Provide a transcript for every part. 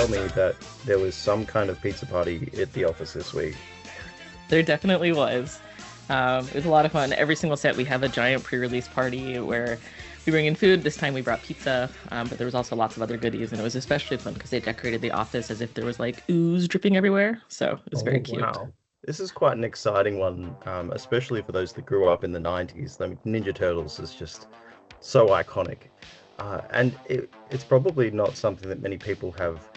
tell me that there was some kind of pizza party at the office this week. There definitely was. It was a lot of fun. Every single set, we have a giant pre-release party where we bring in food. This time we brought pizza, but there was also lots of other goodies, and it was especially fun because they decorated the office as if there was like ooze dripping everywhere. So it was very Oh, cute. wow. This is quite an exciting one, especially for those that grew up in the 90s. The Ninja Turtles is just so iconic. And it's probably not something that many people have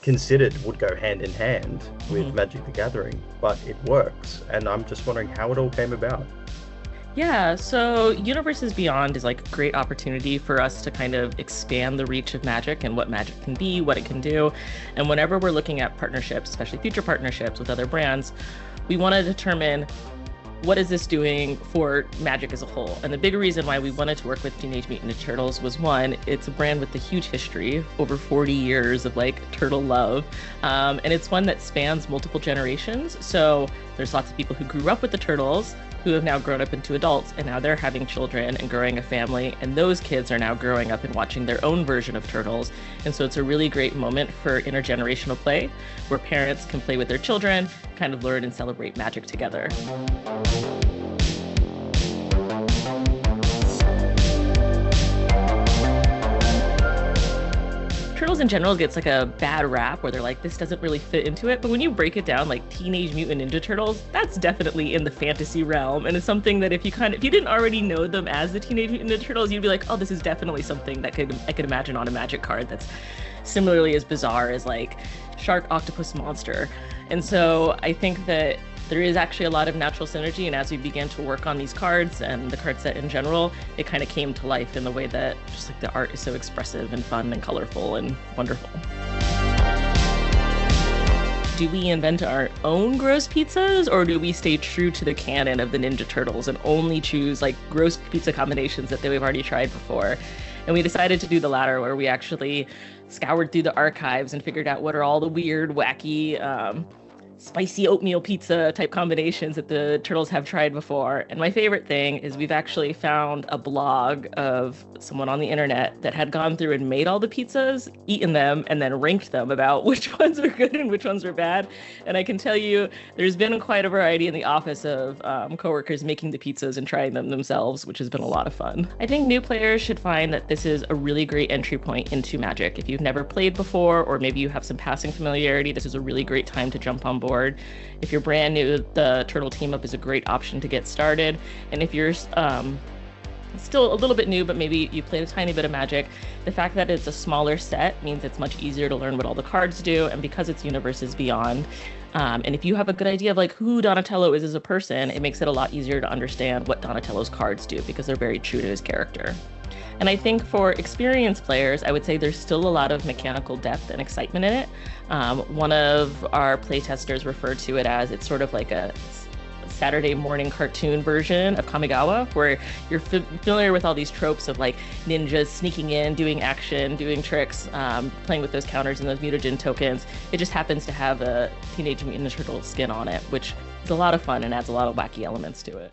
considered would go hand in hand with Mhm. Magic the Gathering, but it works. And I'm just wondering how it all came about. Yeah, so Universes Beyond is like a great opportunity for us to kind of expand the reach of Magic and what Magic can be, what it can do. And whenever we're looking at partnerships, especially future partnerships with other brands, we want to determine what is this doing for Magic as a whole. And the big reason why we wanted to work with Teenage Mutant Ninja Turtles was one, it's a brand with a huge history, over 40 years of like turtle love. And it's one that spans multiple generations. So there's lots of people who grew up with the turtles who have now grown up into adults, and now they're having children and growing a family, and those kids are now growing up and watching their own version of turtles. And so it's a really great moment for intergenerational play where parents can play with their children, kind of learn and celebrate Magic together. Turtles in general gets like a bad rap where they're like, this doesn't really fit into it. But when you break it down, like Teenage Mutant Ninja Turtles, that's definitely in the fantasy realm. And it's something that if you didn't already know them as the Teenage Mutant Ninja Turtles, you'd be like, oh, this is definitely something that I could imagine on a Magic card that's similarly as bizarre as like Shark Octopus Monster. And so I think that there is actually a lot of natural synergy, and as we began to work on these cards and the card set in general, it kind of came to life in the way that just like the art is so expressive and fun and colorful and wonderful. Do we invent our own gross pizzas, or do we stay true to the canon of the Ninja Turtles and only choose like gross pizza combinations that we've already tried before? And we decided to do the latter, where we actually scoured through the archives and figured out what are all the weird, wacky, spicy oatmeal pizza type combinations that the turtles have tried before. And my favorite thing is we've actually found a blog of someone on the internet that had gone through and made all the pizzas, eaten them, and then ranked them about which ones were good and which ones were bad. And I can tell you, there's been quite a variety in the office of coworkers making the pizzas and trying them themselves, which has been a lot of fun. I think new players should find that this is a really great entry point into Magic. If you've never played before, or maybe you have some passing familiarity, this is a really great time to jump on board. If you're brand new, the Turtle Team Up is a great option to get started. And if you're still a little bit new, but maybe you played a tiny bit of Magic, the fact that it's a smaller set means it's much easier to learn what all the cards do. And because it's Universes Beyond, and if you have a good idea of like who Donatello is as a person, it makes it a lot easier to understand what Donatello's cards do because they're very true to his character. And I think for experienced players, I would say there's still a lot of mechanical depth and excitement in it. One of our playtesters referred to it as it's sort of like a Saturday morning cartoon version of Kamigawa, where you're familiar with all these tropes of like ninjas sneaking in, doing action, doing tricks, playing with those counters and those mutagen tokens. It just happens to have a Teenage Mutant Ninja Turtle skin on it, which is a lot of fun and adds a lot of wacky elements to it.